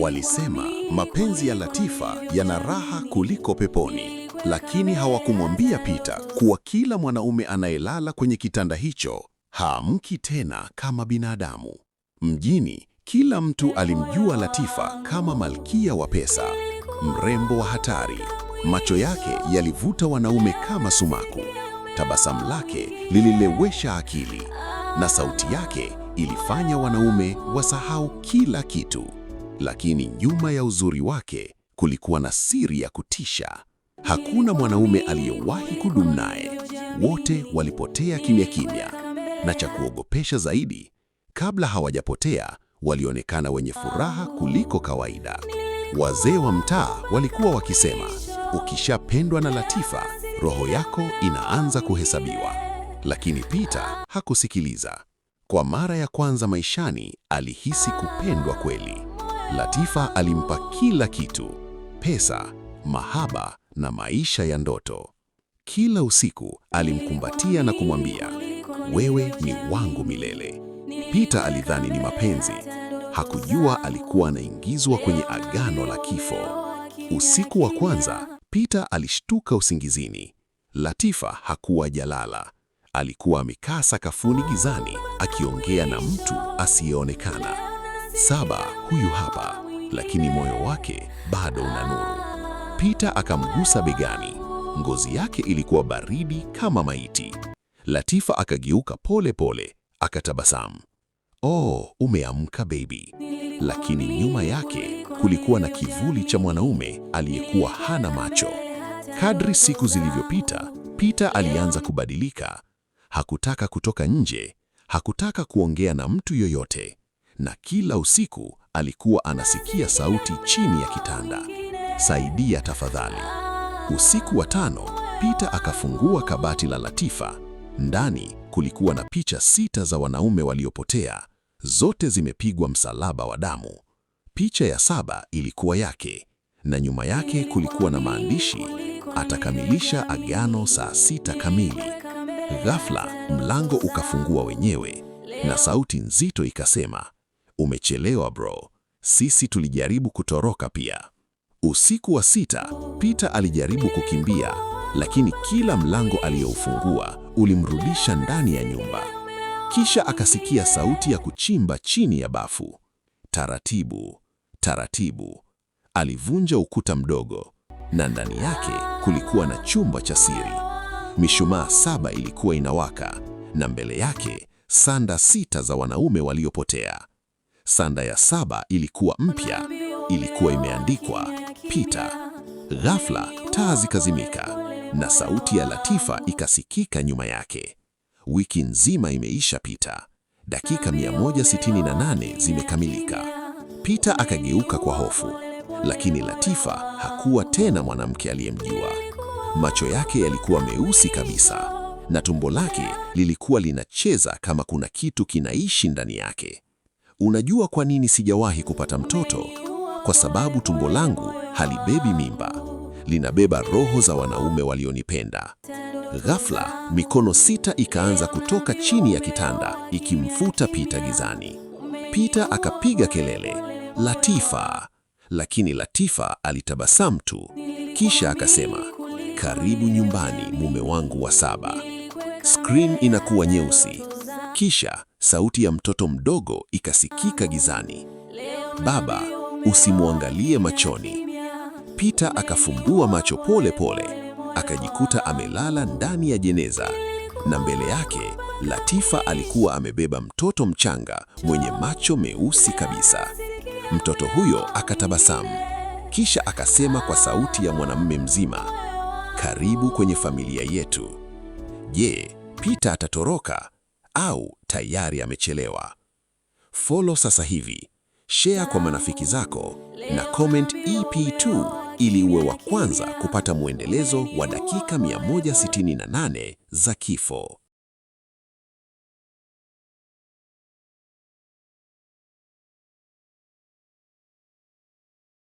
Walisema mapenzi ya Latifa yana raha kuliko peponi, lakini hawakumwambia Peter kuwa kila mwanaume anayelala kwenye kitanda hicho haamki tena kama binadamu. Mjini, kila mtu alimjua Latifa kama malkia wa pesa, mrembo wa hatari. Macho yake yalivuta wanaume kama sumaku, tabasamu lake lililewesha akili, na sauti yake ilifanya wanaume wasahau kila kitu. Lakini nyuma ya uzuri wake kulikuwa na siri ya kutisha. Hakuna mwanaume aliyewahi kudumu naye. Wote walipotea kimya kimya. Na cha kuogopesha zaidi, kabla hawajapotea, walionekana wenye furaha kuliko kawaida. Wazee wa mtaa walikuwa wakisema, ukishapendwa na Latifa, roho yako inaanza kuhesabiwa. Lakini Peter hakusikiliza. Kwa mara ya kwanza maishani, alihisi kupendwa kweli. Latifa alimpa kila kitu: pesa, mahaba na maisha ya ndoto. Kila usiku alimkumbatia na kumwambia, wewe ni wangu milele. Peter alidhani ni mapenzi. Hakujua alikuwa anaingizwa kwenye agano la kifo. Usiku wa kwanza, Peter alishtuka usingizini. Latifa hakuwa jalala. Alikuwa amekaa sakafuni gizani, akiongea na mtu asiyeonekana. Saba huyu hapa, lakini moyo wake bado una nuru. Peter akamgusa begani. Ngozi yake ilikuwa baridi kama maiti. Latifa akageuka pole pole, akatabasamu. Oh, umeamka baby. Lakini nyuma yake kulikuwa na kivuli cha mwanaume aliyekuwa hana macho. Kadri siku zilivyopita, Peter alianza kubadilika. Hakutaka kutoka nje, hakutaka kuongea na mtu yoyote. Na kila usiku alikuwa anasikia sauti chini ya kitanda, saidia tafadhali. Usiku wa 5, Peter akafungua kabati la Latifa. Ndani kulikuwa na picha 6 za wanaume waliopotea, zote zimepigwa msalaba wa damu. Picha ya 7 ilikuwa yake, na nyuma yake kulikuwa na maandishi, atakamilisha agano saa 6 kamili. Ghafla mlango ukafungua wenyewe, na sauti nzito ikasema, umechelewa bro, sisi tulijaribu kutoroka pia. Usiku wa 6, Peter alijaribu kukimbia, lakini kila mlango aliyoufungua ulimrudisha ndani ya nyumba. Kisha akasikia sauti ya kuchimba chini ya bafu. Taratibu, taratibu. Alivunja ukuta mdogo, na ndani yake kulikuwa na chumba cha siri. Mishumaa 7 ilikuwa inawaka, na mbele yake sanda 6 za wanaume waliopotea. Sanda ya 7 ilikuwa mpya, ilikuwa imeandikwa Peter. Ghafla taa zikazimika, na sauti ya Latifa ikasikika nyuma yake. Wiki nzima imeisha Peter. Dakika 168 zimekamilika. Peter akageuka kwa hofu, lakini Latifa hakuwa tena mwanamke aliyemjua. Macho yake yalikuwa meusi kabisa, na tumbo lake lilikuwa linacheza kama kuna kitu kinaishi ndani yake. Unajua kwa nini sijawahi kupata mtoto? Kwa sababu tumbo langu halibebi mimba, linabeba roho za wanaume walionipenda. Ghafla mikono 6 ikaanza kutoka chini ya kitanda, ikimfuta Peter gizani. Peter akapiga kelele, Latifa! Lakini Latifa alitabasamu tu, kisha akasema, karibu nyumbani mume wangu wa 7. Screen inakuwa nyeusi. Kisha sauti ya mtoto mdogo ikasikika gizani, baba, usimwangalie machoni. Peter akafumbua macho pole pole, akajikuta amelala ndani ya jeneza, na mbele yake Latifa alikuwa amebeba mtoto mchanga mwenye macho meusi kabisa. Mtoto huyo akatabasamu, kisha akasema kwa sauti ya mwanamume mzima, karibu kwenye familia yetu. Je, Peter atatoroka au tayari amechelewa? Follow sasa hivi, share kwa marafiki zako na comment EP2 ili uwe wa kwanza kupata mwendelezo wa dakika 168 za kifo.